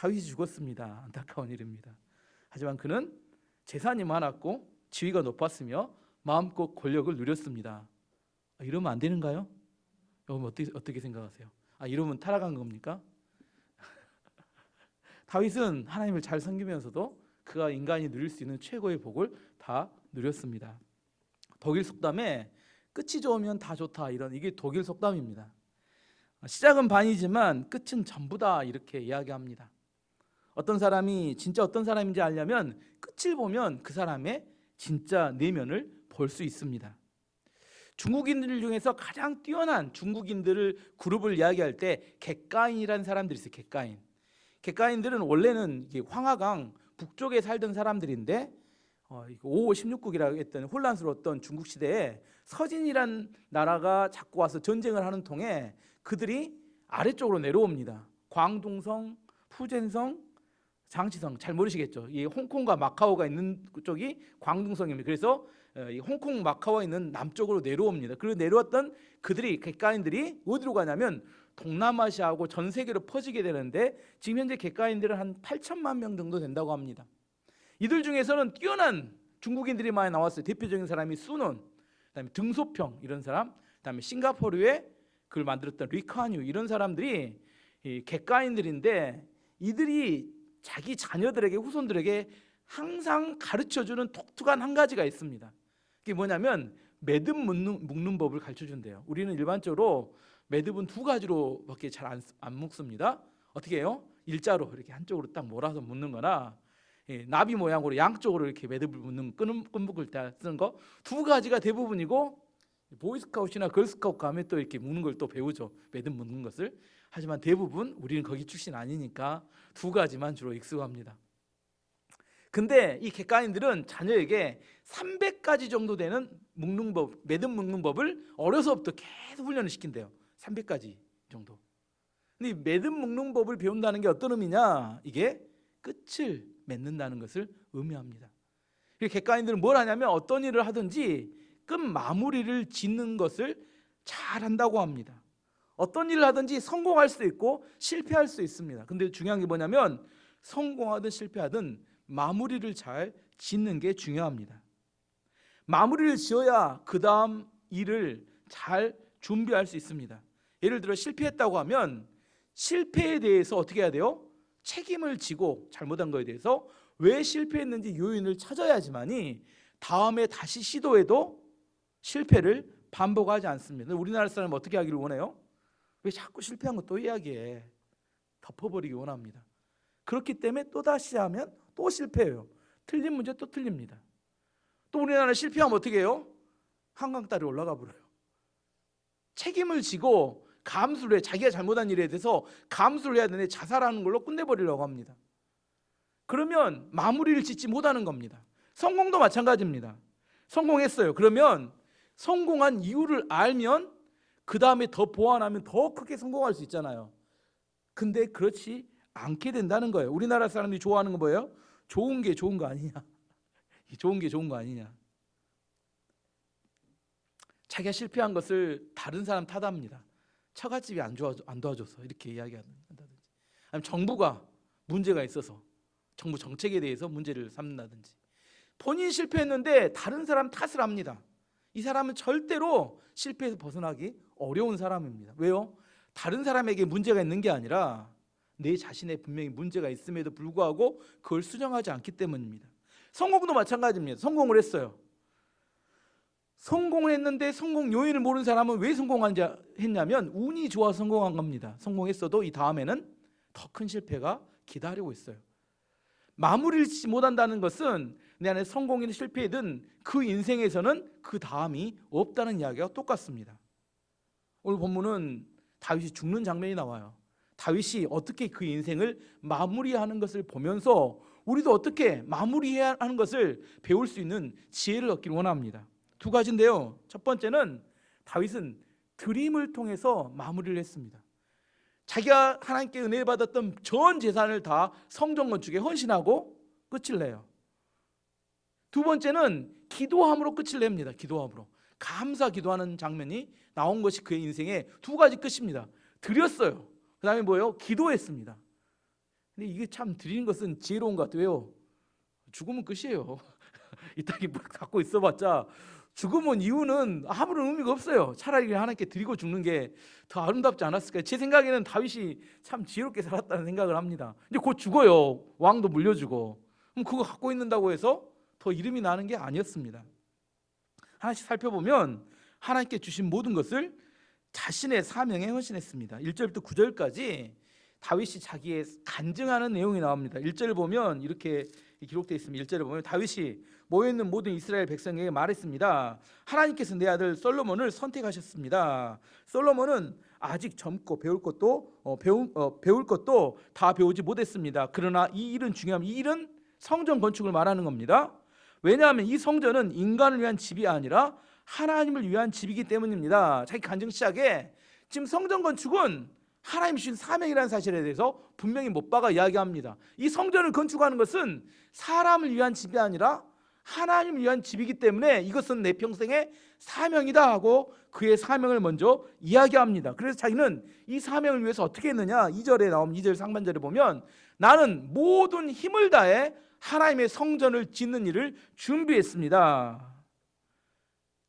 다윗이 죽었습니다. 안타까운 일입니다. 하지만 그는 재산이 많았고 지위가 높았으며 마음껏 권력을 누렸습니다. 이러면 안 되는가요? 여러분 어떻게 생각하세요? 이러면 타락한 겁니까? 다윗은 하나님을 잘 섬기면서도 그가 인간이 누릴 수 있는 최고의 복을 다 누렸습니다. 독일 속담에 끝이 좋으면 다 좋다, 이게 독일 속담입니다. 시작은 반이지만 끝은 전부다, 이렇게 이야기합니다. 어떤 사람이 진짜 어떤 사람인지 알려면 끝을 보면 그 사람의 진짜 내면을 볼 수 있습니다. 중국인들 중에서 가장 뛰어난 중국인들을 그룹을 이야기할 때 객가인이라는 사람들이 있어요. 객가인들은 원래는 황하강 북쪽에 살던 사람들인데 5호 16국이라고 했던 혼란스러웠던 중국 시대에 서진이란 나라가 자꾸 와서 전쟁을 하는 통에 그들이 아래쪽으로 내려옵니다. 광둥성, 푸젠성, 장치성, 잘 모르시겠죠? 이 홍콩과 마카오가 있는 쪽이 광둥성입니다. 그래서 이 홍콩, 마카오가 있는 남쪽으로 내려옵니다. 그리고 내려왔던 그들이 객가인들이 어디로 가냐면 동남아시아하고 전 세계로 퍼지게 되는데 지금 현재 객가인들은 한 8천만 명 정도 된다고 합니다. 이들 중에서는 뛰어난 중국인들이 많이 나왔어요. 대표적인 사람이 수논, 그다음에 등소평 이런 사람, 그다음에 싱가포르에 그걸 만들었던 리카뉴 이런 사람들이 이 객가인들인데 이들이 자기 자녀들에게 후손들에게 항상 가르쳐주는 독특한 한 가지가 있습니다. 그게 뭐냐면 매듭 묶는 법을 가르쳐준대요. 우리는 일반적으로 매듭은 두 가지로밖에 잘 안 묶습니다. 어떻게 해요? 일자로 이렇게 한쪽으로 딱 몰아서 묶는 거나 나비 모양으로 양쪽으로 이렇게 매듭을 묶는 끈 묶을 때 쓰는 거 두 가지가 대부분이고 보이스카웃이나 걸스카웃 가면 또 이렇게 묶는 걸 또 배우죠. 매듭 묶는 것을. 하지만 대부분 우리는 거기 출신 아니니까 두 가지만 주로 익숙합니다. 근데 이 객가인들은 자녀에게 300가지 정도 되는 묶는 법, 매듭 묶는 법을 어려서부터 계속 훈련을 시킨대요. 300가지 정도. 근데 이 매듭 묶는 법을 배운다는 게 어떤 의미냐? 이게 끝을 맺는다는 것을 의미합니다. 객가인들은 뭘 하냐면 어떤 일을 하든지 끝 마무리를 짓는 것을 잘 한다고 합니다. 어떤 일을 하든지 성공할 수 있고 실패할 수 있습니다. 근데 중요한 게 뭐냐면 성공하든 실패하든 마무리를 잘 짓는 게 중요합니다. 마무리를 지어야 그 다음 일을 잘 준비할 수 있습니다. 예를 들어 실패했다고 하면 실패에 대해서 어떻게 해야 돼요? 책임을 지고 잘못한 거에 대해서 왜 실패했는지 요인을 찾아야지만이 다음에 다시 시도해도 실패를 반복하지 않습니다. 우리나라 사람은 어떻게 하기를 원해요? 왜 자꾸 실패한 거 또 이야기해? 덮어버리기 원합니다. 그렇기 때문에 또다시 하면 또 실패해요. 틀린 문제 또 틀립니다. 또 우리나라 실패하면 어떻게 해요? 한강다리 올라가 버려요. 책임을 지고 감수를 해. 자기가 잘못한 일에 대해서 감수를 해야 되는데 자살하는 걸로 끝내버리려고 합니다. 그러면 마무리를 짓지 못하는 겁니다. 성공도 마찬가지입니다. 성공했어요. 그러면 성공한 이유를 알면 그 다음에 더 보완하면 더 크게 성공할 수 있잖아요. 근데 그렇지 않게 된다는 거예요. 우리나라 사람들이 좋아하는 건 뭐예요? 좋은 게 좋은 거 아니냐. 좋은 게 좋은 거 아니냐. 자기가 실패한 것을 다른 사람 탓합니다. 처갓집이 안 도와줘서 이렇게 이야기한다든지, 아니면 정부가 문제가 있어서 정부 정책에 대해서 문제를 삼는다든지, 본인이 실패했는데 다른 사람 탓을 합니다. 이 사람은 절대로 실패에서 벗어나기 어려운 사람입니다. 왜요? 다른 사람에게 문제가 있는 게 아니라 내 자신의 분명히 문제가 있음에도 불구하고 그걸 수정하지 않기 때문입니다. 성공도 마찬가지입니다. 성공을 했어요. 성공을 했는데 성공 요인을 모르는 사람은 왜 성공했냐면 운이 좋아서 성공한 겁니다. 성공했어도 이 다음에는 더 큰 실패가 기다리고 있어요. 마무리를 짓지 못한다는 것은 내 안에 성공이든 실패든 그 인생에서는 그 다음이 없다는 이야기가 똑같습니다. 오늘 본문은 다윗이 죽는 장면이 나와요. 다윗이 어떻게 그 인생을 마무리하는 것을 보면서 우리도 어떻게 마무리해야 하는 것을 배울 수 있는 지혜를 얻기를 원합니다. 두 가지인데요. 첫 번째는 다윗은 드림을 통해서 마무리를 했습니다. 자기가 하나님께 은혜 받았던 전 재산을 다 성전 건축에 헌신하고 끝을 내요. 두 번째는 기도함으로 끝을 냅니다. 기도함으로 감사 기도하는 장면이 나온 것이 그의 인생의 두 가지 끝입니다. 드렸어요. 그 다음에 뭐예요? 기도했습니다. 근데 이게 참 드리는 것은 지혜로운 것 같아요. 죽으면 끝이에요. 이 땅에 뭐 갖고 있어봤자 죽으면 이유는 아무런 의미가 없어요. 차라리 하나님께 드리고 죽는 게 더 아름답지 않았을까요? 제 생각에는 다윗이 참 지혜롭게 살았다는 생각을 합니다. 근데 곧 죽어요. 왕도 물려주고. 그럼 그거 갖고 있는다고 해서 더 이름이 나는 게 아니었습니다. 하나씩 살펴보면 하나님께 주신 모든 것을 자신의 사명에 헌신했습니다. 1절부터 9절까지 다윗이 자기의 간증하는 내용이 나옵니다. 1절을 보면 이렇게 기록되어 있습니다. 1절을 보면 다윗이 모여있는 모든 이스라엘 백성에게 말했습니다. 하나님께서 내 아들 솔로몬을 선택하셨습니다. 솔로몬은 아직 젊고 배울 것도 다 배우지 못했습니다. 그러나 이 일은 중요합니다. 이 일은 성전 건축을 말하는 겁니다. 왜냐하면 이 성전은 인간을 위한 집이 아니라 하나님을 위한 집이기 때문입니다. 자기 간증 시작에 지금 성전 건축은 하나님 주신 사명이라는 사실에 대해서 분명히 못 박아 이야기합니다. 이 성전을 건축하는 것은 사람을 위한 집이 아니라 하나님을 위한 집이기 때문에 이것은 내 평생의 사명이다 하고 그의 사명을 먼저 이야기합니다. 그래서 자기는 이 사명을 위해서 어떻게 했느냐, 2절에 나오면 2절 상반절에 보면 나는 모든 힘을 다해 하나님의 성전을 짓는 일을 준비했습니다.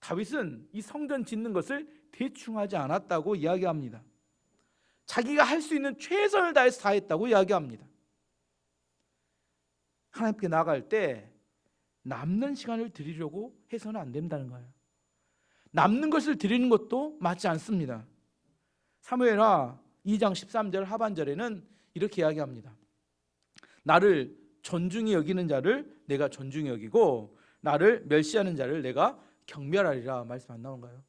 다윗은 이 성전 짓는 것을 대충 하지 않았다고 이야기합니다. 자기가 할 수 있는 최선을 다해서 다 했다고 이야기합니다. 하나님께 나아갈 때 남는 시간을 드리려고 해서는 안 된다는 거예요. 남는 것을 드리는 것도 맞지 않습니다. 사무엘하 2장 13절 하반절에는 이렇게 이야기합니다. 나를 존중히 여기는 자를 내가 존중히 여기고 나를 멸시하는 자를 내가 경멸하리라. 말씀 안 나온가요?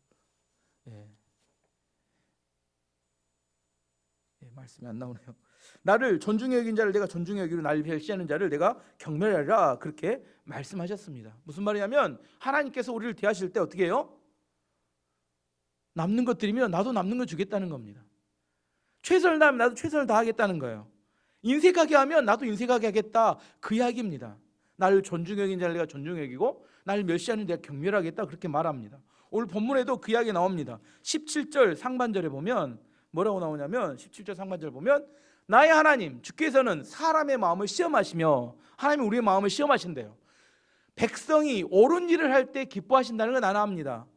말씀이 안 나오네요. 나를 존중히 여긴 자를 내가 존중히 여기고 나를 멸시하는 자를 내가 경멸하리라. 그렇게 말씀하셨습니다. 무슨 말이냐면 하나님께서 우리를 대하실 때 어떻게 해요? 남는 것 드리면 나도 남는 거 주겠다는 겁니다. 최선을 다하면 나도 최선을 다하겠다는 거예요. 인색하게 하면 나도 인색하게 하겠다, 그 이야기입니다. 나를 존중히 여긴 자를 내가 존중히 여기고 나를 멸시하는 자를 경멸하겠다, 그렇게 말합니다. 오늘 본문에도 그 이야기 나옵니다. 17절 상반절에 보면 뭐라고 나오냐면 17절 상반절 보면 나의 하나님 주께서는 사람의 마음을 시험하시며, 하나님이 우리의 마음을 시험하신대요. 백성이 옳은 일을 할 때 기뻐하신다는 건 나는 압니다.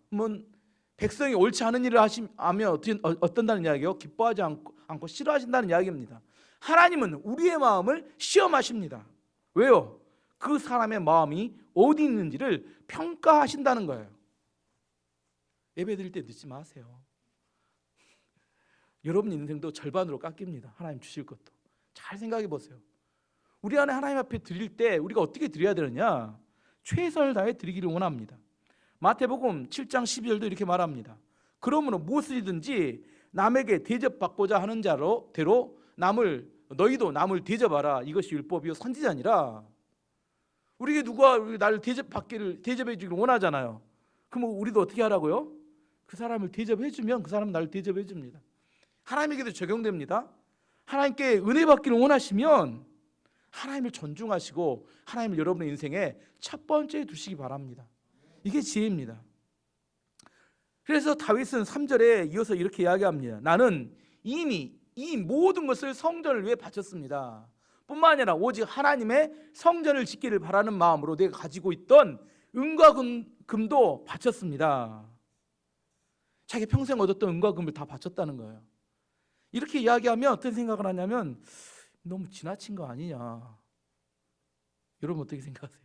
백성이 옳지 않은 일을 하면 어떤다는 이야기요? 기뻐하지 않고 싫어하신다는 이야기입니다. 하나님은 우리의 마음을 시험하십니다. 왜요? 그 사람의 마음이 어디 있는지를 평가하신다는 거예요. 예배 드릴 때 늦지 마세요. 여러분 인생도 절반으로 깎입니다. 하나님 주실 것도. 잘 생각해 보세요. 우리 안에 하나님 앞에 드릴 때 우리가 어떻게 드려야 되느냐? 최선을 다해 드리기를 원합니다. 마태복음 7장 12절도 이렇게 말합니다. 그러므로 무엇이든지 남에게 대접받고자 하는 대로 너희도 남을 대접하라. 이것이 율법이요 선지자니라. 우리에게 누가 나를 대접해 주기를 원하잖아요. 그럼 우리도 어떻게 하라고요? 그 사람을 대접해 주면 그 사람은 나를 대접해 줍니다. 하나님에게도 적용됩니다. 하나님께 은혜 받기를 원하시면 하나님을 존중하시고 하나님을 여러분의 인생에 첫 번째에 두시기 바랍니다. 이게 지혜입니다. 그래서 다윗은 3절에 이어서 이렇게 이야기합니다. 나는 이미 이 모든 것을 성전을 위해 바쳤습니다. 뿐만 아니라 오직 하나님의 성전을 짓기를 바라는 마음으로 내가 가지고 있던 은과 금도 바쳤습니다. 자기 평생 얻었던 은과 금을 다 바쳤다는 거예요. 이렇게 이야기하면 어떤 생각을 하냐면 너무 지나친 거 아니냐. 여러분 어떻게 생각하세요?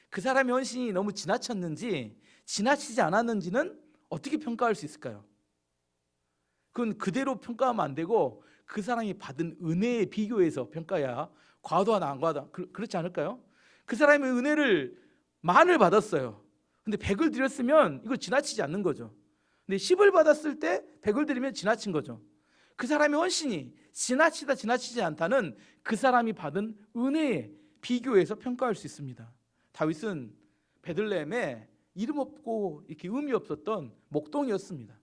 그 사람의 헌신이 너무 지나쳤는지 지나치지 않았는지는 어떻게 평가할 수 있을까요? 그건 그대로 평가하면 안 되고 그 사람이 받은 은혜에 비교해서 평가해야 과도하나 안 과도하나 그렇지 않을까요? 그 사람의 은혜를 만을 받았어요. 근데 100을 드렸으면 이거 지나치지 않는 거죠. 근데 10을 받았을 때 100을 드리면 지나친 거죠. 그 사람의 헌신이 지나치지 않다는 그 사람이 받은 은혜에 비교해서 평가할 수 있습니다. 다윗은 베들레헴에 이름 없고 이렇게 의미 없었던 목동이었습니다.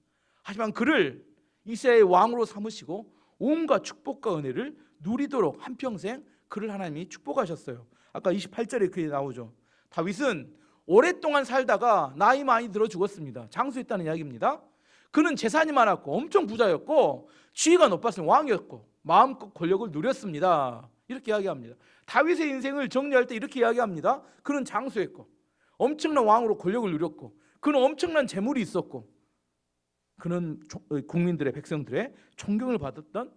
하지만 그를 이스라엘의 왕으로 삼으시고 온갖 축복과 은혜를 누리도록 한평생 그를 하나님이 축복하셨어요. 아까 28절에 그게 나오죠. 다윗은 오랫동안 살다가 나이 많이 들어 죽었습니다. 장수했다는 이야기입니다. 그는 재산이 많았고 엄청 부자였고 지위가 높았으면 왕이었고 마음껏 권력을 누렸습니다. 이렇게 이야기합니다. 다윗의 인생을 정리할 때 이렇게 이야기합니다. 그는 장수했고 엄청난 왕으로 권력을 누렸고 그는 엄청난 재물이 있었고 그는 국민들의 백성들의 존경을 받았던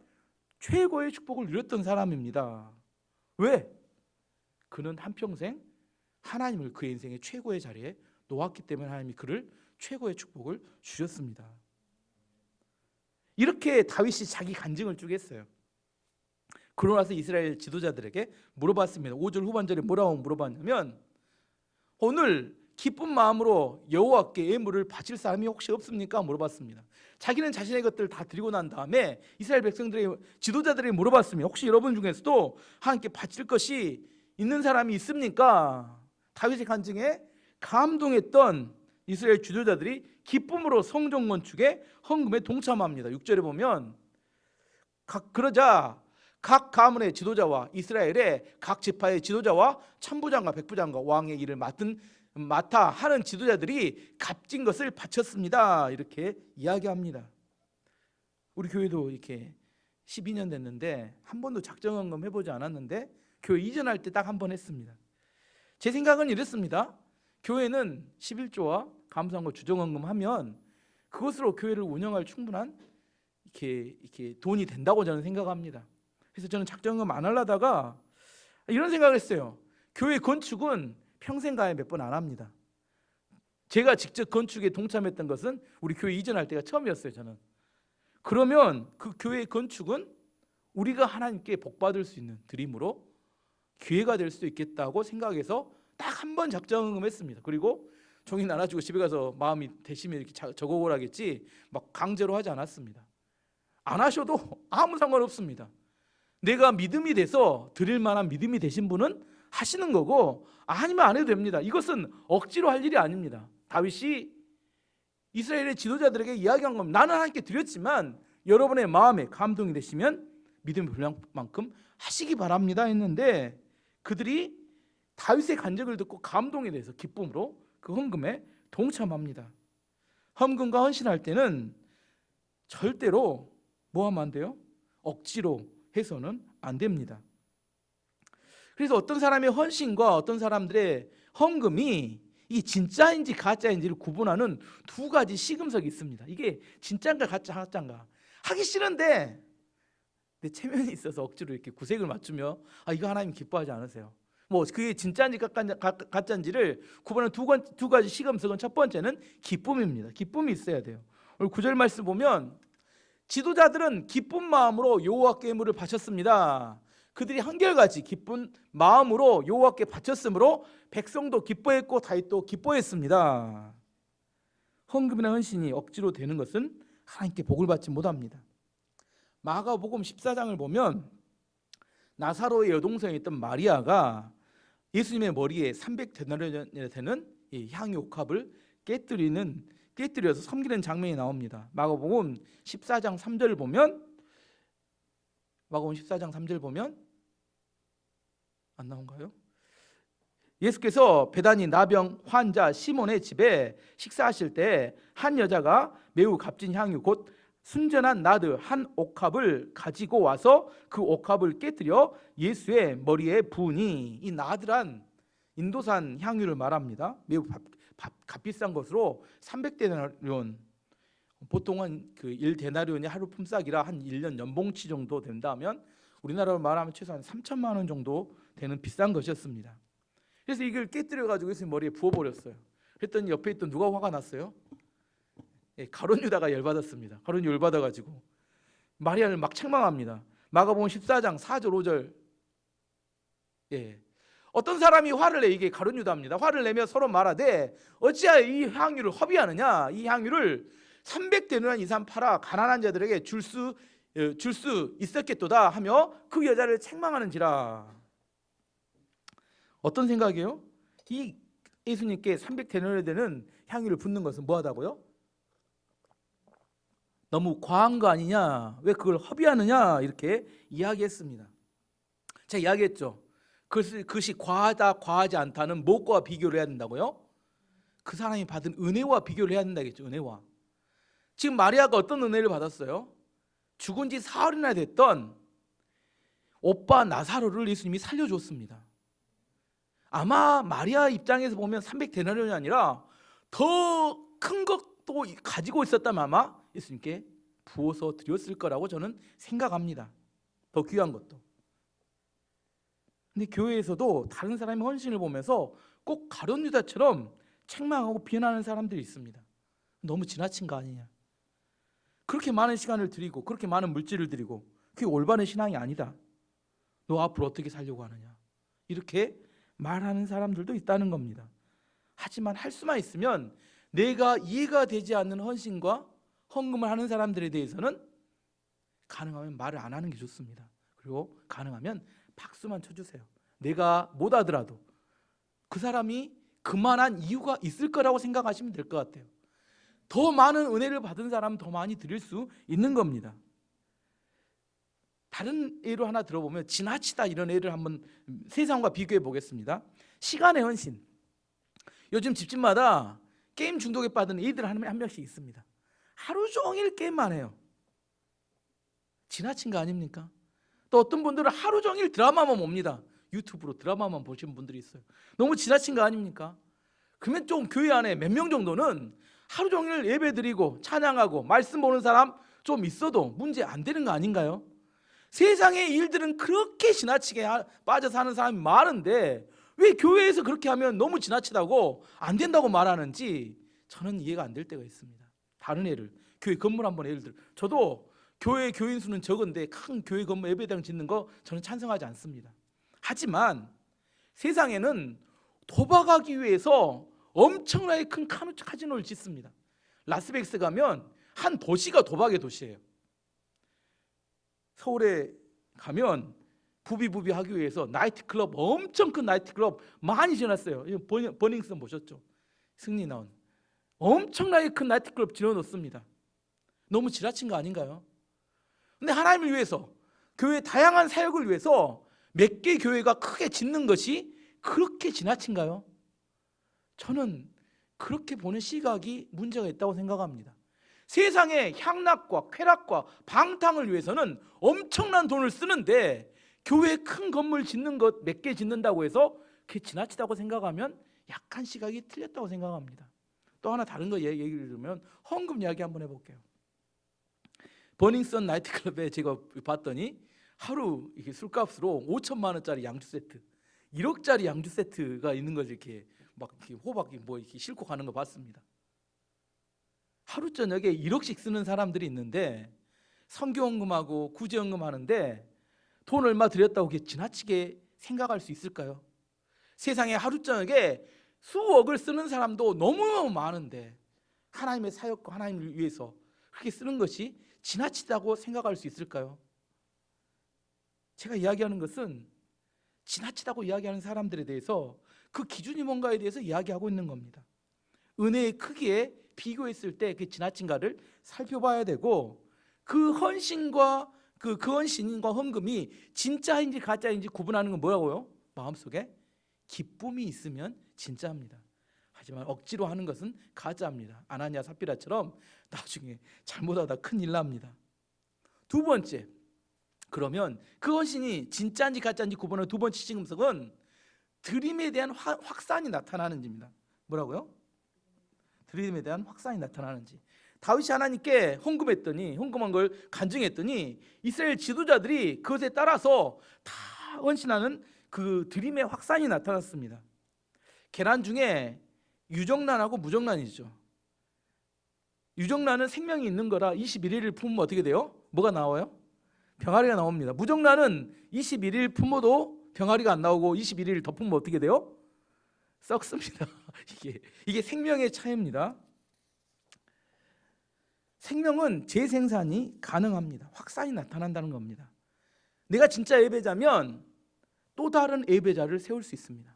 최고의 축복을 누렸던 사람입니다. 왜? 그는 한평생 하나님을 그의 인생의 최고의 자리에 놓았기 때문에 하나님이 그를 최고의 축복을 주셨습니다. 이렇게 다윗이 자기 간증을 쭉 했어요. 그러고 나서 이스라엘 지도자들에게 물어봤습니다. 5절 후반절에 뭐라고 물어봤냐면 오늘 기쁜 마음으로 여호와께 예물을 바칠 사람이 혹시 없습니까? 물어봤습니다. 자기는 자신의 것들을 다 드리고 난 다음에 이스라엘 백성들의 지도자들에게 물어봤습니다. 혹시 여러분 중에서도 하나님께 바칠 것이 있는 사람이 있습니까? 다윗의 간증에 감동했던 이스라엘 지도자들이 기쁨으로 성전 건축에 헌금에 동참합니다. 6절에 보면 그러자 각 가문의 지도자와 이스라엘의 각 지파의 지도자와 천부장과 백부장과 왕의 일을 맡아 하는 지도자들이 값진 것을 바쳤습니다. 이렇게 이야기합니다. 우리 교회도 이렇게 12년 됐는데 한 번도 작정헌금 해보지 않았는데 교회 이전할 때 딱 한 번 했습니다. 제 생각은 이랬습니다. 교회는 11조와 감사헌금 주정헌금 하면 그것으로 교회를 운영할 충분한 이렇게 돈이 된다고 저는 생각합니다. 그래서 저는 작정헌금 안 하려다가 이런 생각을 했어요. 교회 건축은 평생 가에 몇 번 안 합니다. 제가 직접 건축에 동참했던 것은 우리 교회 이전할 때가 처음이었어요. 저는. 그러면 그 교회 건축은 우리가 하나님께 복받을 수 있는 드림으로 기회가 될 수 있겠다고 생각해서 딱 한 번 작정헌금 했습니다. 그리고 종이 나눠주고 집에 가서 마음이 되시면 이렇게 적어오라겠지 막 강제로 하지 않았습니다. 안 하셔도 아무 상관없습니다. 내가 믿음이 돼서 드릴 만한 믿음이 되신 분은 하시는 거고 아니면 안 해도 됩니다. 이것은 억지로 할 일이 아닙니다. 다윗이 이스라엘의 지도자들에게 이야기한 겁니다. 나는 하나님께 드렸지만 여러분의 마음에 감동이 되시면 믿음의 분량만큼 하시기 바랍니다 했는데 그들이 다윗의 간증을 듣고 감동이 돼서 기쁨으로 그 헌금에 동참합니다. 헌금과 헌신할 때는 절대로 뭐 하면 안 돼요? 억지로 해서는 안 됩니다. 그래서 어떤 사람의 헌신과 어떤 사람들의 헌금이 이 진짜인지 가짜인지를 구분하는 두 가지 시금석이 있습니다. 이게 진짜인가 가짜인가 하기 싫은데 내 체면이 있어서 억지로 이렇게 구색을 맞추며 이거 하나님 기뻐하지 않으세요. 뭐 그게 진짜인지 가짜인지를 구분하는 두 가지 시금석은 첫 번째는 기쁨입니다. 기쁨이 있어야 돼요. 오늘 9절 말씀 보면 지도자들은 기쁜 마음으로 여호와께 예물을 바쳤습니다. 그들이 한결같이 기쁜 마음으로 여호와께 바쳤으므로 백성도 기뻐했고 다윗도 기뻐했습니다. 헌금이나 헌신이 억지로 되는 것은 하나님께 복을 받지 못합니다. 마가복음 14장을 보면 나사로의 여동생이 있던 마리아가 예수님의 머리에 300데나리온이 되는 이 향유 옥합을 깨뜨려서 섬기는 장면이 나옵니다. 마가복음 14장 3절을 보면 안 나온가요? 예수께서 베다니 나병 환자 시몬의 집에 식사하실 때 한 여자가 매우 값진 향유 곧 순전한 나드 한 옥합을 가지고 와서 그 옥합을 깨뜨려 예수의 머리에 부으니 이 나드란 인도산 향유를 말합니다. 매우 값비싼 것으로 300데나리온 보통은 그 1데나리온이 하루 품삯이라 한 1년 연봉치 정도 된다면 우리나라로 말하면 최소한 3천만 원 정도 되는 비싼 것이었습니다. 그래서 이걸 깨뜨려 가지고 예수님 머리에 부어버렸어요. 그랬더니 옆에 있던 누가 화가 났어요? 가룟 유다가 열받았습니다. 가룟 유다 열받아가지고 마리아를 막 책망합니다. 마가복음 14장 4절 5절. 어떤 사람이 화를 내 이게 가룟 유다입니다. 화를 내며 서로 말하되 어찌하여 이 향유를 허비하느냐? 이 향유를 300데나리온 이상 팔아 가난한 자들에게 줄 수 있었겠도다 하며 그 여자를 책망하는지라. 어떤 생각이에요? 이 예수님께 300데나리온 되는 향유를 붓는 것은 뭐하다고요? 너무 과한 거 아니냐? 왜 그걸 허비하느냐? 이렇게 이야기했습니다. 제가 이야기했죠. 그것이 과하다 과하지 않다는 무엇과 비교를 해야 된다고요? 그 사람이 받은 은혜와 비교를 해야 된다겠죠. 은혜와. 지금 마리아가 어떤 은혜를 받았어요? 죽은 지 사흘이나 됐던 오빠 나사로를 예수님이 살려줬습니다. 아마 마리아 입장에서 보면 300데나리온이 아니라 더 큰 것도 가지고 있었다면 아마 예수님께 부어서 드렸을 거라고 저는 생각합니다. 더 귀한 것도. 근데 교회에서도 다른 사람의 헌신을 보면서 꼭 가룟 유다처럼 책망하고 비난하는 사람들이 있습니다. 너무 지나친 거 아니냐. 그렇게 많은 시간을 드리고 그렇게 많은 물질을 드리고 그게 올바른 신앙이 아니다. 너 앞으로 어떻게 살려고 하느냐. 이렇게 말하는 사람들도 있다는 겁니다. 하지만 할 수만 있으면 내가 이해가 되지 않는 헌신과 헌금을 하는 사람들에 대해서는 가능하면 말을 안 하는 게 좋습니다. 그리고 가능하면 박수만 쳐주세요. 내가 못 하더라도 그 사람이 그만한 이유가 있을 거라고 생각하시면 될 것 같아요. 더 많은 은혜를 받은 사람은 더 많이 드릴 수 있는 겁니다. 다른 예로 하나 들어보면 지나치다 이런 예를 한번 세상과 비교해 보겠습니다. 시간의 헌신. 요즘 집집마다 게임 중독에 빠진 애들 한 명씩 있습니다. 하루 종일 게임만 해요. 지나친 거 아닙니까? 또 어떤 분들은 하루 종일 드라마만 봅니다. 유튜브로 드라마만 보시는 분들이 있어요. 너무 지나친 거 아닙니까? 그러면 좀 교회 안에 몇 명 정도는 하루 종일 예배 드리고 찬양하고 말씀 보는 사람 좀 있어도 문제 안 되는 거 아닌가요? 세상의 일들은 그렇게 지나치게 빠져 사는 사람이 많은데 왜 교회에서 그렇게 하면 너무 지나치다고 안 된다고 말하는지 저는 이해가 안 될 때가 있습니다. 다른 예를 교회 건물 한번 예를 들어 저도 교회 교인 수는 적은데 큰 교회 건물 예배당 짓는 거 저는 찬성하지 않습니다. 하지만 세상에는 도박하기 위해서 엄청나게 큰 카지노를 짓습니다. 라스베이거스 가면 한 도시가 도박의 도시예요. 서울에 가면 부비부비 하기 위해서 나이트클럽, 엄청 큰 나이트클럽 많이 지어놨어요. 버닝썬 보셨죠? 승리 나온 엄청나게 큰 나이트클럽 지어놓습니다. 너무 지나친 거 아닌가요? 근데 하나님을 위해서 교회 다양한 사역을 위해서 몇 개 교회가 크게 짓는 것이 그렇게 지나친가요? 저는 그렇게 보는 시각이 문제가 있다고 생각합니다. 세상의 향락과 쾌락과 방탕을 위해서는 엄청난 돈을 쓰는데 교회에 큰 건물 짓는 것 몇 개 짓는다고 해서 그게 지나치다고 생각하면 약간 시각이 틀렸다고 생각합니다. 또 하나 다른 거 얘기를 들으면 헌금 이야기 한번 해볼게요. 버닝썬 나이트클럽에 제가 봤더니 하루 이렇게 술값으로 5천만 원짜리 양주 세트, 1억짜리 양주 세트가 있는 거지. 이렇게 막 이렇게 호박 뭐 이렇게 싣고 가는 거 봤습니다. 하루 저녁에 1억씩 쓰는 사람들이 있는데 선교헌금하고 구제헌금 하는데 돈 얼마 들였다고 그게 지나치게 생각할 수 있을까요? 세상에 하루 저녁에 수억을 쓰는 사람도 너무너무 많은데 하나님의 사역과 하나님을 위해서 그렇게 쓰는 것이 지나치다고 생각할 수 있을까요? 제가 이야기하는 것은 지나치다고 이야기하는 사람들에 대해서 그 기준이 뭔가에 대해서 이야기하고 있는 겁니다. 은혜의 크기에 비교했을 때 그 지나친가를 살펴봐야 되고 그 헌신과 그 헌신과 헌금이 진짜인지 가짜인지 구분하는 건 뭐라고요? 마음속에 기쁨이 있으면 진짜입니다. 하지만 억지로 하는 것은 가짜입니다. 아나니아 삽비라처럼 나중에 잘못하다 큰일 납니다. 두 번째, 그러면 그 헌신이 진짜인지 가짜인지 구분하는 두 번째 시금석은 드림에 대한 확산이 나타나는지입니다. 뭐라고요? 드림에 대한 확산이 나타나는지. 다윗이 하나님께 헌금한 걸 간증했더니 이스라엘 지도자들이 그것에 따라서 다 헌신하는 그 드림의 확산이 나타났습니다. 계란 중에 유정란하고 무정란이죠. 유정란은 생명이 있는 거라 21일을 품으면 어떻게 돼요? 뭐가 나와요? 병아리가 나옵니다. 무정란은 21일 품어도 병아리가 안 나오고 21일 더 품으면 어떻게 돼요? 썩습니다. 이게 생명의 차이입니다. 생명은 재생산이 가능합니다. 확산이 나타난다는 겁니다. 내가 진짜 예배자면 또 다른 예배자를 세울 수 있습니다.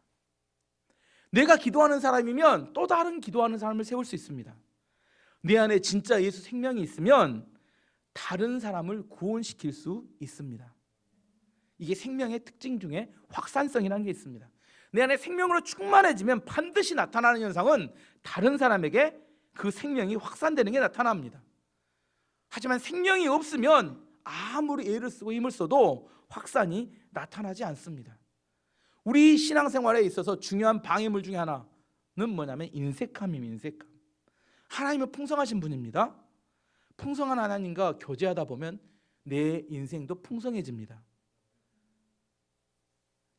내가 기도하는 사람이면 또 다른 기도하는 사람을 세울 수 있습니다. 내 안에 진짜 예수 생명이 있으면 다른 사람을 구원시킬 수 있습니다. 이게 생명의 특징 중에 확산성이라는 게 있습니다. 내 안에 생명으로 충만해지면 반드시 나타나는 현상은 다른 사람에게 그 생명이 확산되는 게 나타납니다. 하지만 생명이 없으면 아무리 애를 쓰고 힘을 써도 확산이 나타나지 않습니다. 우리 신앙생활에 있어서 중요한 방해물 중에 하나는 뭐냐면 인색함입니다. 인색함. 하나님은 풍성하신 분입니다. 풍성한 하나님과 교제하다 보면 내 인생도 풍성해집니다.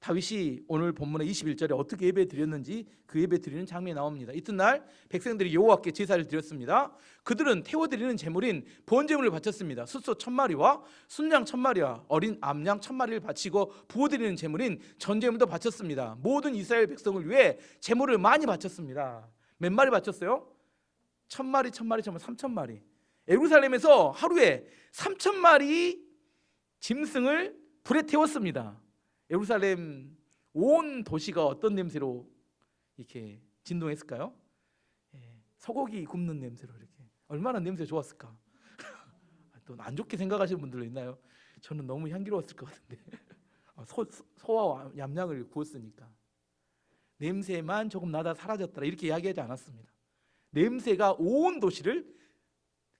다윗이 오늘 본문의 21절에 어떻게 예배 드렸는지 그 예배 드리는 장면이 나옵니다. 이튿날 백성들이 여호와께 제사를 드렸습니다. 그들은 태워드리는 제물인 번제물을 바쳤습니다. 숫소 1000마리와 순양 1000마리와 어린 암양 1000마리를 바치고 부어드리는 제물인 전제물도 바쳤습니다. 모든 이스라엘 백성을 위해 제물을 많이 바쳤습니다. 몇 마리 바쳤어요? 1000마리, 1000마리, 3000마리. 예루살렘에서 하루에 3000마리 짐승을 불에 태웠습니다. 예루살렘 온 도시가 어떤 냄새로 이렇게 진동했을까요? 소고기 굽는 냄새로 이렇게. 얼마나 냄새 좋았을까? 또 안 좋게 생각하시는 분들도 있나요? 저는 너무 향기로웠을 것 같은데. 소와 얌양을 구웠으니까. 냄새만 조금 나다 사라졌더라 이렇게 이야기하지 않았습니다. 냄새가 온 도시를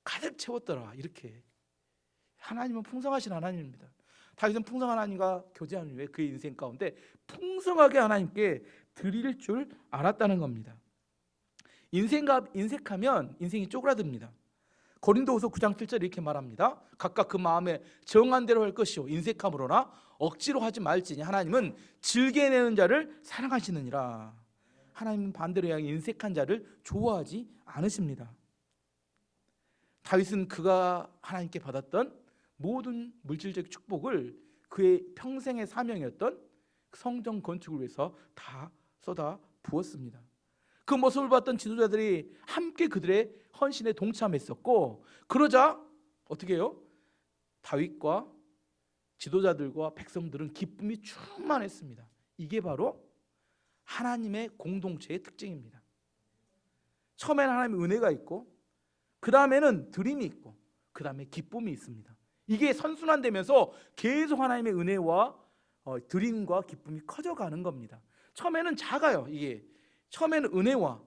가득 채웠더라 이렇게. 하나님은 풍성하신 하나님입니다. 다윗은 풍성한 하나님과 교제하는 후에 그의 인생 가운데 풍성하게 하나님께 드릴 줄 알았다는 겁니다. 인색하면 인생이 쪼그라듭니다. 고린도후서 9장 7절에 이렇게 말합니다. 각각 그 마음에 정한 대로 할 것이요 인색함으로나 억지로 하지 말지니 하나님은 즐겨내는 자를 사랑하시느니라. 하나님은 반대로 향해 인색한 자를 좋아하지 않으십니다. 다윗은 그가 하나님께 받았던 모든 물질적 축복을 그의 평생의 사명이었던 성전 건축을 위해서 다 쏟아 부었습니다. 그 모습을 봤던 지도자들이 함께 그들의 헌신에 동참했었고, 그러자 어떻게 해요? 다윗과 지도자들과 백성들은 기쁨이 충만했습니다. 이게 바로 하나님의 공동체의 특징입니다. 처음에는 하나님의 은혜가 있고, 그 다음에는 드림이 있고, 그 다음에 기쁨이 있습니다. 이게 선순환되면서 계속 하나님의 은혜와 드림과 기쁨이 커져가는 겁니다. 처음에는 작아요. 이게 처음에는 은혜와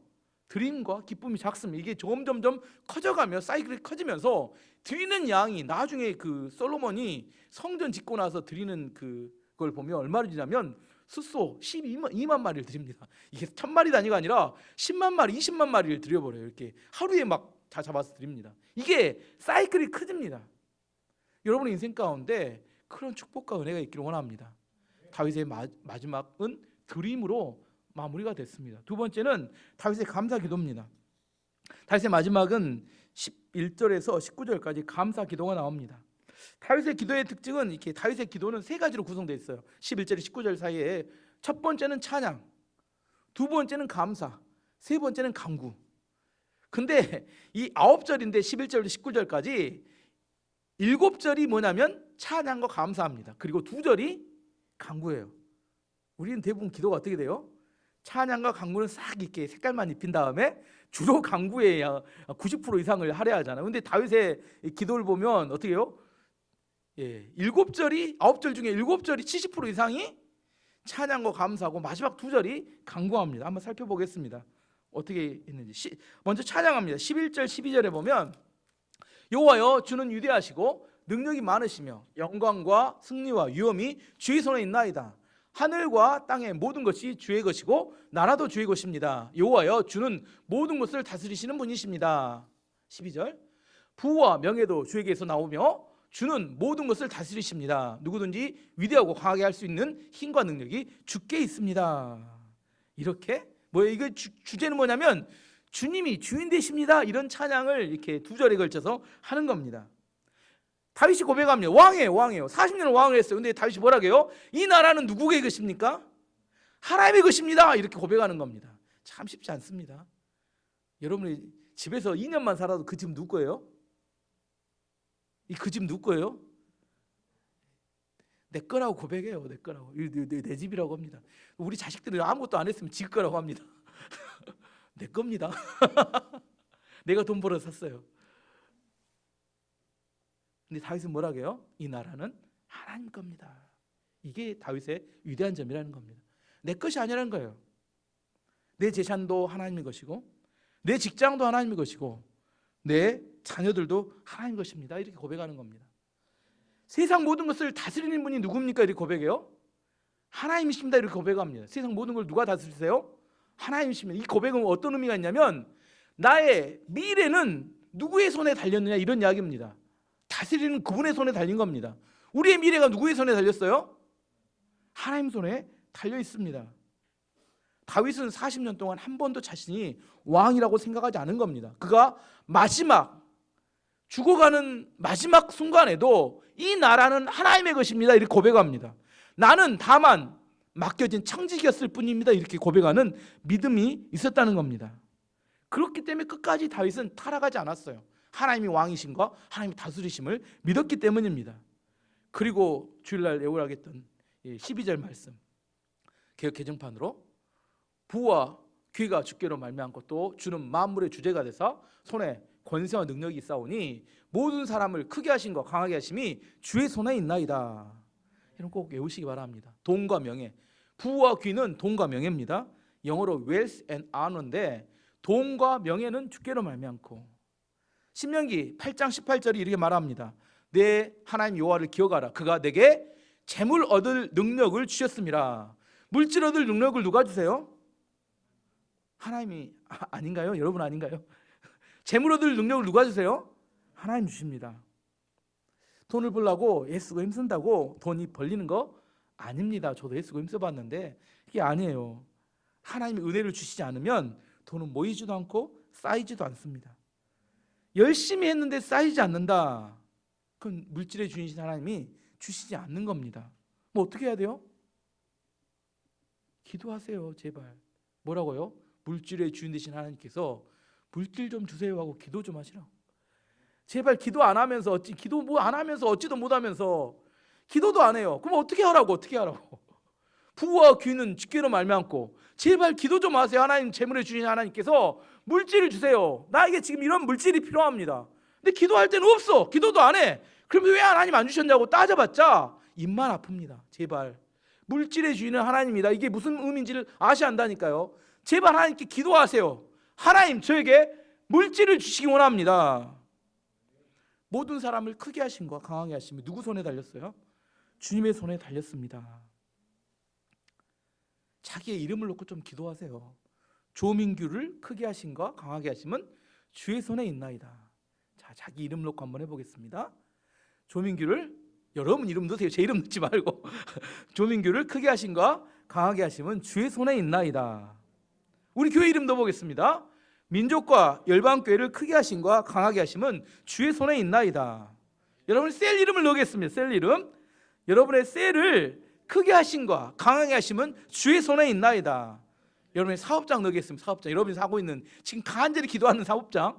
드림과 기쁨이 작습니다. 이게 점점점 커져가며 사이클이 커지면서 드리는 양이 나중에 그 솔로몬이 성전 짓고 나서 드리는 그걸 보면 얼마를 지나면 숫소 12만 마리를 드립니다. 이게 1000마리 단위가 아니라 10만 마리, 20만 마리를 드려버려요. 이렇게 하루에 막 다 잡아서 드립니다. 이게 사이클이 커집니다. 여러분의 인생 가운데 그런 축복과 은혜가 있기를 원합니다. 다윗의 마지막은 드림으로 마무리가 됐습니다. 두 번째는 다윗의 감사 기도입니다. 다윗의 마지막은 11절에서 19절까지 감사 기도가 나옵니다. 다윗의 기도의 특징은 이렇게 다윗의 기도는 세 가지로 구성되어 있어요. 11절에 19절 사이에 첫 번째는 찬양, 두 번째는 감사, 세 번째는 간구. 근데 이 9절인데 11절부터 19절까지 7절이 뭐냐면 찬양과 감사합니다. 그리고 2절이 간구예요. 우리는 대부분 기도가 어떻게 돼요? 찬양과 간구는 싹 이렇게 색깔만 입힌 다음에 주로 간구에 90% 이상을 할애하잖아요. 근데 다윗의 기도를 보면 어떻게 해요? 7절이 9절 중에 7절이 70% 이상이 찬양과 감사하고 마지막 2절이 간구합니다. 한번 살펴보겠습니다. 어떻게 있는지. 먼저 찬양합니다. 11절 12절에 보면 여호와여 주는 위대하시고 능력이 많으시며 영광과 승리와 위엄이 주의 손에 있나이다. 하늘과 땅의 모든 것이 주의 것이고 나라도 주의 것입니다. 여호와여 주는 모든 것을 다스리시는 분이십니다. 12절 부와 명예도 주에게서 나오며 주는 모든 것을 다스리십니다. 누구든지 위대하고 강하게 할 수 있는 힘과 능력이 주께 있습니다. 이렇게 이거 주제는 뭐냐면 주님이 주인 되십니다. 이런 찬양을 이렇게 2절에 걸쳐서 하는 겁니다. 다윗이 고백합니다. 왕이에요. 40년을 왕을 했어요. 근데 다윗이 뭐라고 해요? 이 나라는 누구의 것입니까? 하나님의 것입니다. 이렇게 고백하는 겁니다. 참 쉽지 않습니다. 여러분이 집에서 2년만 살아도 그 집 누구 거예요? 그 집 누구 거예요? 내 거라고 고백해요. 내 거라고. 내 집이라고 합니다. 우리 자식들은 아무것도 안 했으면 지 거라고 합니다. 내 겁니다. 내가 돈 벌어서 샀어요. 근데 다윗은 뭐라고 해요? 이 나라는 하나님 겁니다. 이게 다윗의 위대한 점이라는 겁니다. 내 것이 아니라는 거예요. 내 재산도 하나님의 것이고 내 직장도 하나님의 것이고 내 자녀들도 하나님의 것입니다. 이렇게 고백하는 겁니다. 세상 모든 것을 다스리는 분이 누굽니까? 이렇게 고백해요. 하나님이십니다 이렇게 고백합니다. 세상 모든 걸 누가 다스리세요? 하나님이십니다. 이 고백은 어떤 의미가 있냐면 나의 미래는 누구의 손에 달렸느냐 이런 이야기입니다. 다스리는 그분의 손에 달린 겁니다. 우리의 미래가 누구의 손에 달렸어요? 하나님 손에 달려 있습니다. 다윗은 40년 동안 한 번도 자신이 왕이라고 생각하지 않은 겁니다. 그가 죽어가는 마지막 순간에도 이 나라는 하나님의 것입니다 이렇게 고백합니다. 나는 다만 맡겨진 청직이었을 뿐입니다 이렇게 고백하는 믿음이 있었다는 겁니다. 그렇기 때문에 끝까지 다윗은 타락하지 않았어요. 하나님이 왕이신과 하나님이 다스리심을 믿었기 때문입니다. 그리고 주일날 애월하겠던 12절 말씀 개역 개정판으로 부와 귀가 주께로 말미암고 또 주는 만물의 주제가 돼서 손에 권세와 능력이 있사오니 모든 사람을 크게 하심과 강하게 하심이 주의 손에 있나이다. 이런 꼭 외우시기 바랍니다. 돈과 명예, 부와 귀는 돈과 명예입니다. 영어로 wealth and honor인데 돈과 명예는 주께로 말미암고. 신명기 8장 18절이 이렇게 말합니다. 내 하나님 여호와를 기억하라. 그가 내게 재물 얻을 능력을 주셨습니다. 물질 얻을 능력을 누가 주세요? 하나님이 아닌가요? 여러분 아닌가요? 재물 얻을 능력을 누가 주세요? 하나님 주십니다. 돈을 벌려고 애쓰고 힘쓴다고 돈이 벌리는 거 아닙니다. 저도 애쓰고 힘써봤는데 이게 아니에요. 하나님이 은혜를 주시지 않으면 돈은 모이지도 않고 쌓이지도 않습니다. 열심히 했는데 쌓이지 않는다. 그건 물질의 주인이신 하나님이 주시지 않는 겁니다. 뭐 어떻게 해야 돼요? 기도하세요 제발. 뭐라고요? 물질의 주인 되신 하나님께서 물질 좀 주세요 하고 기도 좀 하시라고. 제발 기도 안 하면서 어찌도 못하면서 기도도 안 해요. 그럼 어떻게 하라고? 부와 귀는 주께로 말미암고 제발 기도 좀 하세요. 하나님 재물의 주인 하나님께서 물질을 주세요. 나에게 지금 이런 물질이 필요합니다. 근데 기도할 때는 없어. 기도도 안 해. 그러면 왜 하나님 안 주셨냐고 따져봤자 입만 아픕니다. 제발 물질의 주인은 하나님이다. 이게 무슨 의미인지를 아셔야 한다니까요. 제발 하나님께 기도하세요. 하나님 저에게 물질을 주시기 원합니다. 모든 사람을 크게 하심과 강하게 하심이 누구 손에 달렸어요? 주님의 손에 달렸습니다. 자기의 이름을 놓고 좀 기도하세요. 조민규를 크게 하심과 강하게 하심은 주의 손에 있나이다. 자, 자기 이름 놓고 한번 해보겠습니다. 조민규를 여러분 이름 넣으세요. 제 이름 넣지 말고 조민규를 크게 하심과 강하게 하심은 주의 손에 있나이다. 우리 교회 이름 넣어보겠습니다. 민족과 열방교회를 크게 하심과 강하게 하심은 주의 손에 있나이다. 여러분 셀 이름을 넣겠습니다. 셀 이름. 여러분의 셀을 크게 하심과 강하게 하심은 주의 손에 있나이다. 여러분의 사업장 넣겠습니다. 사업장. 여러분이 하고 있는 지금 간절히 기도하는 사업장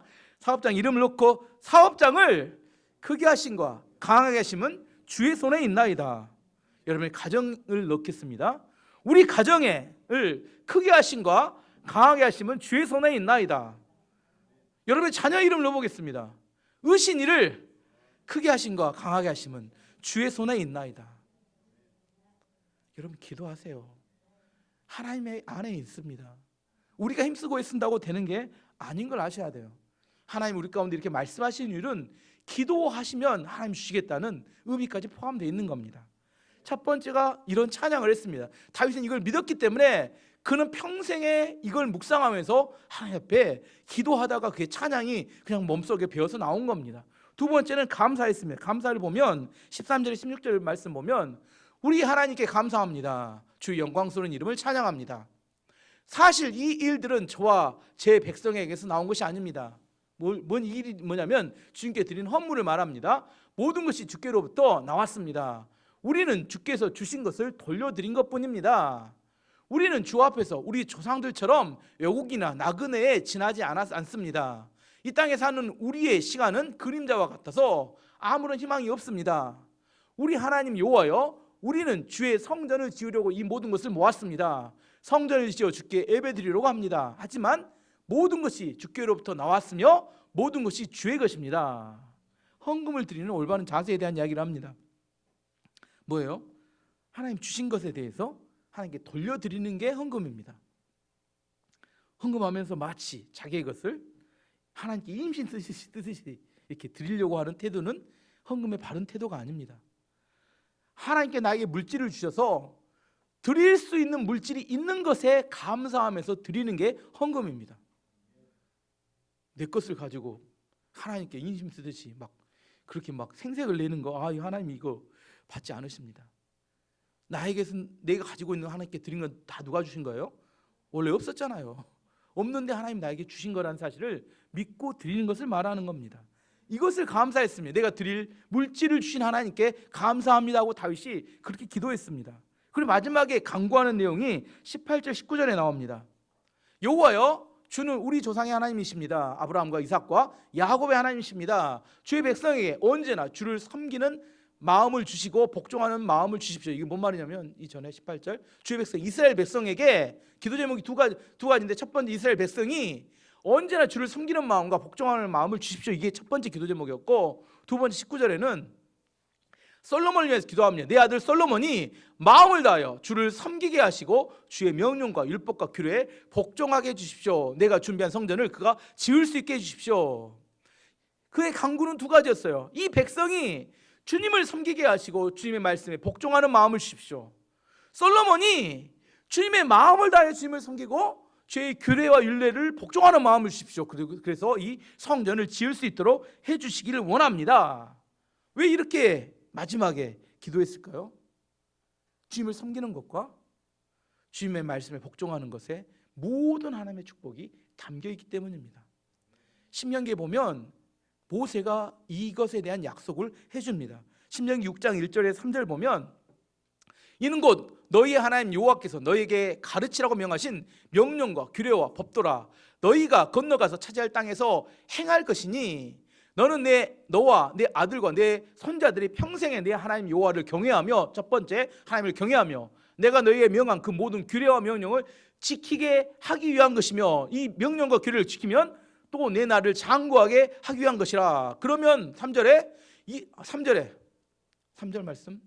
이름을 넣고 사업장을 크게 하심과 강하게 하심은 주의 손에 있나이다. 여러분의 가정을 넣겠습니다. 우리 가정을 크게 하심과 강하게 하심은 주의 손에 있나이다. 여러분의 자녀 이름 넣어보겠습니다. 의신이를 크게 하심과 강하게 하심은 주의 손에 있나이다. 여러분 기도하세요. 하나님의 안에 있습니다. 우리가 힘쓰고 애쓴다고 되는 게 아닌 걸 아셔야 돼요. 하나님 우리 가운데 이렇게 말씀하시는 이유는 기도하시면 하나님 주시겠다는 의미까지 포함되어 있는 겁니다. 첫 번째가 이런 찬양을 했습니다. 다윗은 이걸 믿었기 때문에 그는 평생에 이걸 묵상하면서 하나님 앞에 기도하다가 그의 찬양이 그냥 몸속에 배어서 나온 겁니다. 두 번째는 감사했습니다. 감사를 보면 13절 16절 말씀 보면 우리 하나님께 감사합니다. 주 영광스러운 이름을 찬양합니다. 사실 이 일들은 저와 제 백성에게서 나온 것이 아닙니다. 뭔 일이 뭐냐면 주님께 드린 헌물을 말합니다. 모든 것이 주께로부터 나왔습니다. 우리는 주께서 주신 것을 돌려드린 것뿐입니다. 우리는 주 앞에서 우리 조상들처럼 외국이나 나그네에 지나지 않습니다. 이 땅에 사는 우리의 시간은 그림자와 같아서 아무런 희망이 없습니다. 우리 하나님 여호와여, 우리는 주의 성전을 지으려고 이 모든 것을 모았습니다. 성전을 지어 주께 예배드리려고 합니다. 하지만 모든 것이 주께로부터 나왔으며 모든 것이 주의 것입니다. 헌금을 드리는 올바른 자세에 대한 이야기를 합니다. 뭐예요? 하나님 주신 것에 대해서 하나님께 돌려드리는 게 헌금입니다. 헌금하면서 마치 자기의 것을 하나님께 임신 쓰듯이 이렇게 드리려고 하는 태도는 헌금의 바른 태도가 아닙니다. 하나님께 나에게 물질을 주셔서 드릴 수 있는 물질이 있는 것에 감사하면서 드리는 게 헌금입니다. 내 것을 가지고 하나님께 인심 쓰듯이 막 그렇게 막 생색을 내는 거, 하나님 이거 받지 않으십니다. 나에게서 내가 가지고 있는 하나님께 드린 건 다 누가 주신 거예요? 원래 없었잖아요. 없는데 하나님 나에게 주신 거라는 사실을 믿고 드리는 것을 말하는 겁니다. 이것을 감사했으며 내가 드릴 물질을 주신 하나님께 감사합니다 하고 다윗이 그렇게 기도했습니다. 그리고 마지막에 간구하는 내용이 18절 19절에 나옵니다. 여호와여, 주는 우리 조상의 하나님이십니다. 아브라함과 이삭과 야곱의 하나님이십니다. 주의 백성에게 언제나 주를 섬기는 마음을 주시고 복종하는 마음을 주십시오. 이게 뭔 말이냐면 이전에 18절 주의 백성 이스라엘 백성에게 기도 제목이 두 가지인데, 첫 번째 이스라엘 백성이 언제나 주를 섬기는 마음과 복종하는 마음을 주십시오. 이게 첫 번째 기도 제목이었고, 두 번째 19절에는 솔로몬을 위해서 기도합니다. 내 아들 솔로몬이 마음을 다하여 주를 섬기게 하시고 주의 명령과 율법과 규례에 복종하게 해주십시오. 내가 준비한 성전을 그가 지을 수 있게 해주십시오. 그의 간구는 두 가지였어요. 이 백성이 주님을 섬기게 하시고 주님의 말씀에 복종하는 마음을 주십시오. 솔로몬이 주님의 마음을 다해 주님을 섬기고 주의 규례와 율례를 복종하는 마음을 주십시오. 그래서 이 성전을 지을 수 있도록 해주시기를 원합니다. 왜 이렇게 마지막에 기도했을까요? 주님을 섬기는 것과 주님의 말씀에 복종하는 것에 모든 하나님의 축복이 담겨있기 때문입니다. 신명기에 보면 모세가 이것에 대한 약속을 해줍니다. 신명기 6장 1절에 3절 보면 이는 곧 너희의 하나님 여호와께서 너희에게 가르치라고 명하신 명령과 규례와 법도라. 너희가 건너가서 차지할 땅에서 행할 것이니 너는 너와 내 아들과 내 손자들이 평생에 내 하나님 여호와를 경외하며, 첫 번째 하나님을 경외하며 내가 너희에게 명한 그 모든 규례와 명령을 지키게 하기 위한 것이며, 이 명령과 규례를 지키면 또 내 나를 장구하게 하기 위한 것이라. 그러면 3절 말씀,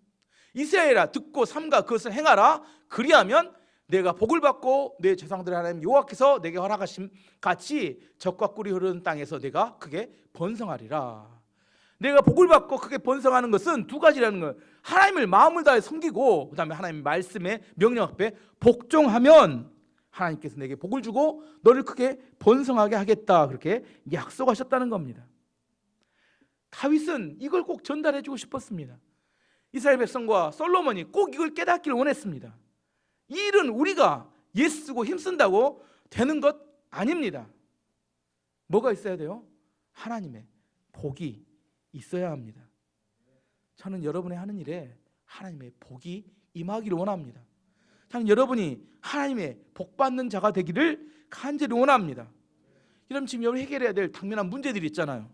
이스라엘아 듣고 삼가 그것을 행하라. 그리하면 내가 복을 받고 내 조상들의 하나님 여호와께서 내게 허락하심 같이 젖과 꿀이 흐르는 땅에서 내가 크게 번성하리라. 내가 복을 받고 크게 번성하는 것은 두 가지라는 거예요. 하나님을 마음을 다해 섬기고, 그 다음에 하나님의 말씀에 명령 앞에 복종하면 하나님께서 내게 복을 주고 너를 크게 번성하게 하겠다, 그렇게 약속하셨다는 겁니다. 다윗은 이걸 꼭 전달해 주고 싶었습니다. 이스라엘 백성과 솔로몬이 꼭 이걸 깨닫기를 원했습니다. 이 일은 우리가 애쓰고 힘쓴다고 되는 것 아닙니다. 뭐가 있어야 돼요? 하나님의 복이 있어야 합니다. 저는 여러분의 하는 일에 하나님의 복이 임하기를 원합니다. 저는 여러분이 하나님의 복 받는 자가 되기를 간절히 원합니다. 여러분 지금 여러분 해결해야 될 당면한 문제들이 있잖아요.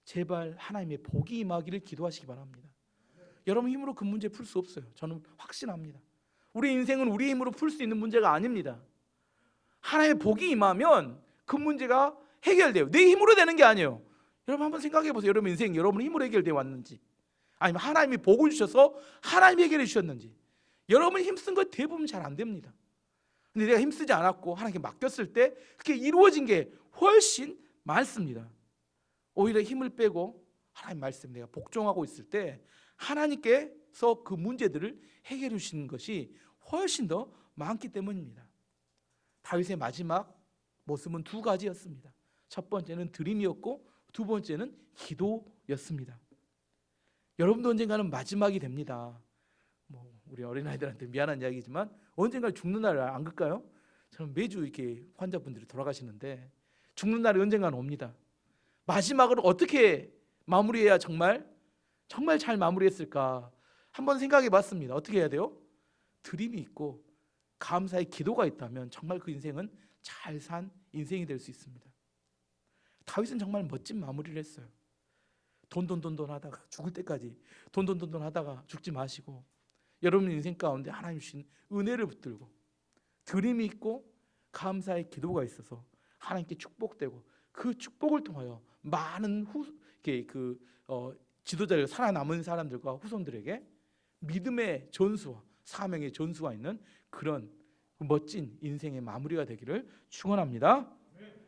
제발 하나님의 복이 임하기를 기도하시기 바랍니다. 여러분 힘으로 그 문제 풀 수 없어요. 저는 확신합니다. 우리 인생은 우리 힘으로 풀 수 있는 문제가 아닙니다. 하나님의 복이 임하면 그 문제가 해결돼요. 내 힘으로 되는 게 아니에요. 여러분 한번 생각해 보세요. 여러분 인생 여러분의 힘으로 해결되어 왔는지, 아니면 하나님이 복을 주셔서 하나님이 해결해 주셨는지. 여러분이 힘쓴 거 대부분 잘 안 됩니다. 근데 내가 힘쓰지 않았고 하나님께 맡겼을 때 그렇게 이루어진 게 훨씬 많습니다. 오히려 힘을 빼고 하나님 말씀 내가 복종하고 있을 때 하나님께서 그 문제들을 해결해 주시는 것이 훨씬 더 많기 때문입니다. 다윗의 마지막 모습은 두 가지였습니다. 첫 번째는 드림이었고 두 번째는 기도였습니다. 여러분도 언젠가는 마지막이 됩니다. 우리 어린아이들한테 미안한 이야기지만 언젠가 죽는 날을 안 글까요? 저는 매주 이렇게 환자분들이 돌아가시는데 죽는 날이 언젠가는 옵니다. 마지막으로 어떻게 마무리해야 정말 잘 마무리했을까 한번 생각해 봤습니다. 어떻게 해야 돼요? 드림이 있고 감사의 기도가 있다면 정말 그 인생은 잘 산 인생이 될 수 있습니다. 다윗은 정말 멋진 마무리를 했어요. 돈 하다가 죽을 때까지 돈 하다가 죽지 마시고, 여러분 인생 가운데 하나님 주신 은혜를 붙들고 드림이 있고 감사의 기도가 있어서 하나님께 축복되고, 그 축복을 통하여 많은 지도자를 살아남은 사람들과 후손들에게 믿음의 전수와 사명의 전수가 있는 그런 멋진 인생의 마무리가 되기를 축원합니다.